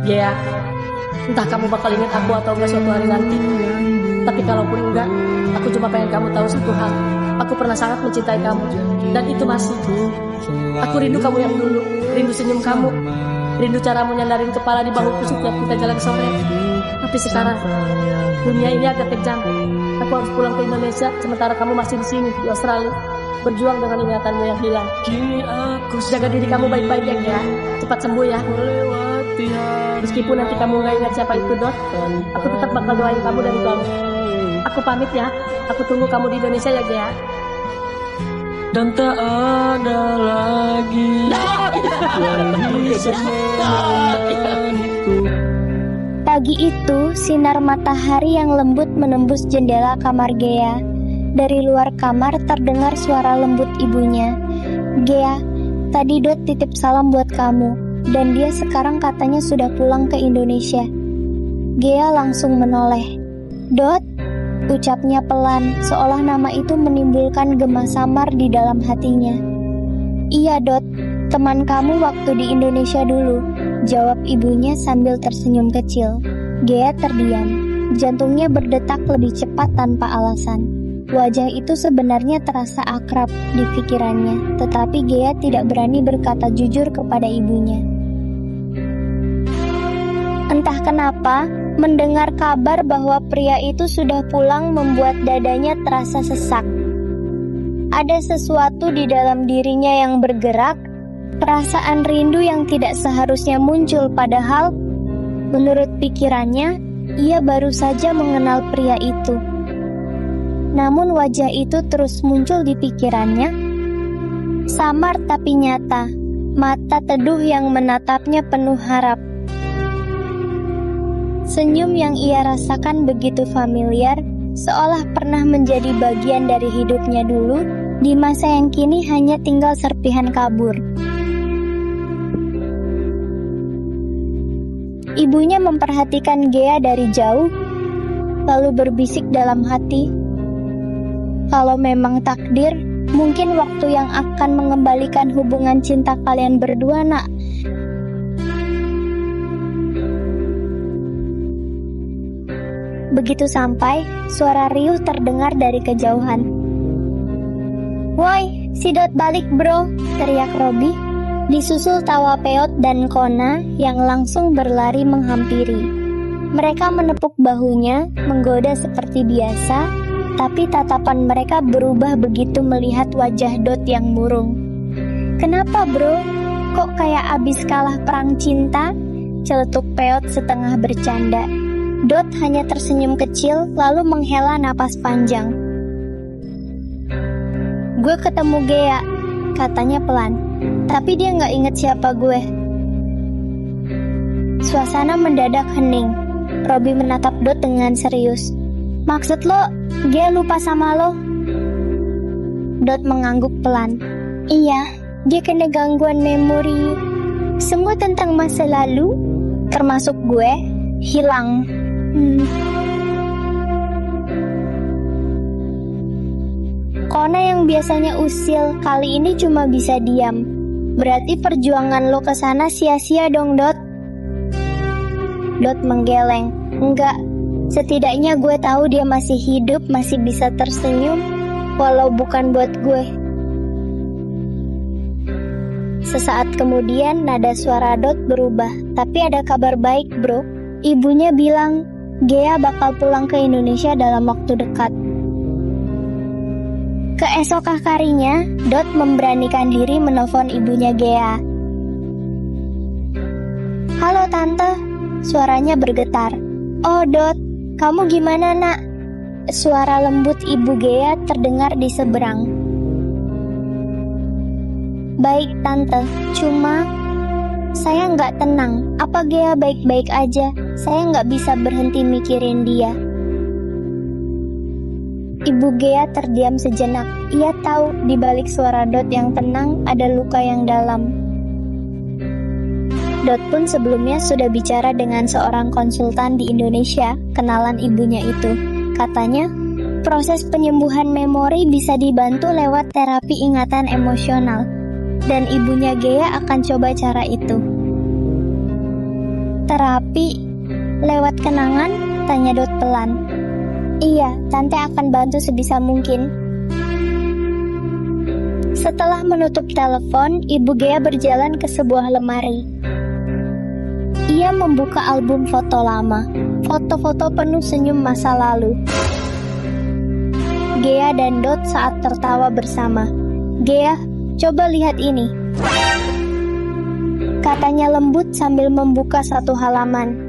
Ya, entah kamu bakal ingat aku atau enggak suatu hari nanti. Tapi kalaupun enggak, aku cuma pengen kamu tahu satu hal. Aku pernah sangat mencintai kamu. Dan itu masih. Aku rindu kamu yang dulu. Rindu senyum kamu. Rindu caramu nyandarin kepala di bahuku setiap kita jalan sore. Tapi sekarang, dunia ini agak kejam. Aku harus pulang ke Indonesia, sementara kamu masih di sini, di Australia. Berjuang dengan ingatanmu yang hilang. Jaga diri kamu baik-baik ya. Cepat sembuh ya. Meskipun nanti kamu nggak ingat siapa itu Dot, aku tetap bakal doain kamu dari kamu. Aku pamit ya. Aku tunggu kamu di Indonesia ya Gea. Dan tak ada lagi yang bisa menemaniku. Pagi itu, sinar matahari yang lembut menembus jendela kamar Gea. Dari luar kamar terdengar suara lembut ibunya. Gea, tadi Dot titip salam buat kamu, dan dia sekarang katanya sudah pulang ke Indonesia. Gea langsung menoleh. Dot, ucapnya pelan, seolah nama itu menimbulkan gema samar di dalam hatinya. Iya Dot, teman kamu waktu di Indonesia dulu, jawab ibunya sambil tersenyum kecil. Gea terdiam, jantungnya berdetak lebih cepat tanpa alasan. Wajah itu sebenarnya terasa akrab di pikirannya, tetapi Gea tidak berani berkata jujur kepada ibunya. Entah kenapa, mendengar kabar bahwa pria itu sudah pulang membuat dadanya terasa sesak. Ada sesuatu di dalam dirinya yang bergerak, perasaan rindu yang tidak seharusnya muncul padahal, menurut pikirannya, ia baru saja mengenal pria itu. Namun wajah itu terus muncul di pikirannya, samar tapi nyata, mata teduh yang menatapnya penuh harap. Senyum yang ia rasakan begitu familiar, seolah pernah menjadi bagian dari hidupnya dulu, di masa yang kini hanya tinggal serpihan kabur. Ibunya memperhatikan Gea dari jauh, lalu berbisik dalam hati, kalau memang takdir, mungkin waktu yang akan mengembalikan hubungan cinta kalian berdua, nak. Begitu sampai, suara riuh terdengar dari kejauhan. Woi, si Dot balik bro, teriak Robi. Disusul tawa Peot dan Kona yang langsung berlari menghampiri. Mereka menepuk bahunya, menggoda seperti biasa, tapi tatapan mereka berubah begitu melihat wajah Dot yang murung. Kenapa bro? Kok kayak abis kalah perang cinta? Celetuk Peot setengah bercanda. Dot hanya tersenyum kecil lalu menghela napas panjang. Gue ketemu Gea, katanya pelan. Tapi dia gak inget siapa gue. Suasana mendadak hening. Robi menatap Dot dengan serius. Maksud lo, Gea lupa sama lo? Dot mengangguk pelan. Iya, dia kena gangguan memori. Semua tentang masa lalu, termasuk gue, hilang. Kona yang biasanya usil, kali ini cuma bisa diam. Berarti perjuangan lo kesana sia-sia dong, Dot. Dot menggeleng. Enggak. Setidaknya gue tahu dia masih hidup, masih bisa tersenyum, walau bukan buat gue. Sesaat kemudian nada suara Dot berubah. Tapi ada kabar baik bro. Ibunya bilang Gea bakal pulang ke Indonesia dalam waktu dekat. Keesok harinya, Dot memberanikan diri menelpon ibunya Gea. Halo tante, suaranya bergetar. Oh Dot, kamu gimana nak? Suara lembut ibu Gea terdengar di seberang. Baik tante, cuma saya nggak tenang. Apa Gea baik-baik aja? Saya nggak bisa berhenti mikirin dia. Ibu Gea terdiam sejenak. Ia tahu di balik suara Dot yang tenang ada luka yang dalam. Dot pun sebelumnya sudah bicara dengan seorang konsultan di Indonesia, kenalan ibunya itu. Katanya, proses penyembuhan memori bisa dibantu lewat terapi ingatan emosional. Dan ibunya Gea akan coba cara itu. Terapi lewat kenangan? Tanya Dot pelan. Iya, Tante akan bantu sebisa mungkin. Setelah menutup telepon, Ibu Gea berjalan ke sebuah lemari. Ia membuka album foto lama, foto-foto penuh senyum masa lalu. Gea dan Dot saat tertawa bersama. Gea, coba lihat ini, katanya lembut sambil membuka satu halaman.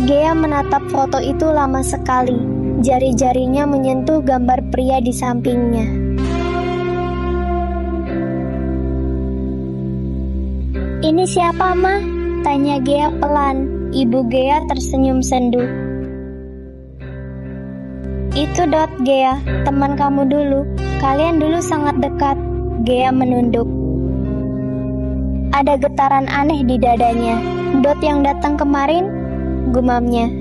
Gea menatap foto itu lama sekali. Jari-jarinya menyentuh gambar pria di sampingnya. Ini siapa, Ma? Tanya Gea pelan. Ibu Gea tersenyum sendu. Itu Dot, Gea, teman kamu dulu. Kalian dulu sangat dekat. Gea menunduk. Ada getaran aneh di dadanya. Dot yang datang kemarin, gumamnya.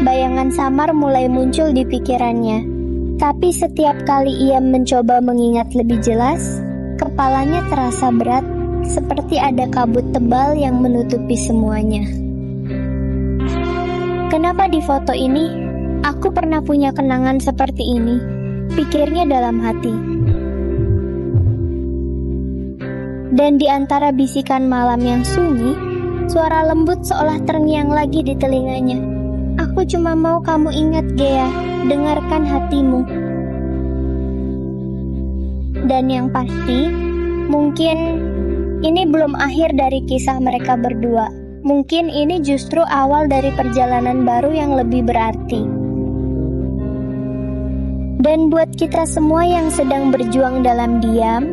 Bayangan samar mulai muncul di pikirannya. Tapi setiap kali ia mencoba mengingat lebih jelas, kepalanya terasa berat, seperti ada kabut tebal yang menutupi semuanya. Kenapa di foto ini aku pernah punya kenangan seperti ini? Pikirnya dalam hati. Dan di antara bisikan malam yang sunyi, suara lembut seolah terngiang lagi di telinganya. Aku cuma mau kamu ingat, Gea, dengarkan hatimu. Dan yang pasti, mungkin ini belum akhir dari kisah mereka berdua. Mungkin ini justru awal dari perjalanan baru yang lebih berarti. Dan buat kita semua yang sedang berjuang dalam diam,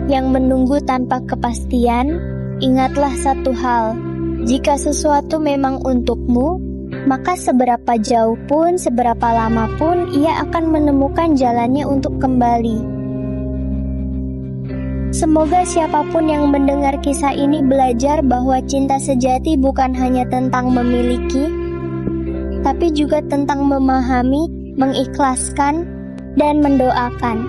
yang menunggu tanpa kepastian, ingatlah satu hal. Jika sesuatu memang untukmu, maka seberapa jauh pun, seberapa lama pun, ia akan menemukan jalannya untuk kembali. Semoga siapapun yang mendengar kisah ini belajar bahwa cinta sejati bukan hanya tentang memiliki, tapi juga tentang memahami, mengikhlaskan, dan mendoakan.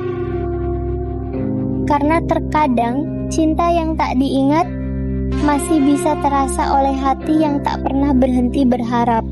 Karena terkadang cinta yang tak diingat masih bisa terasa oleh hati yang tak pernah berhenti berharap.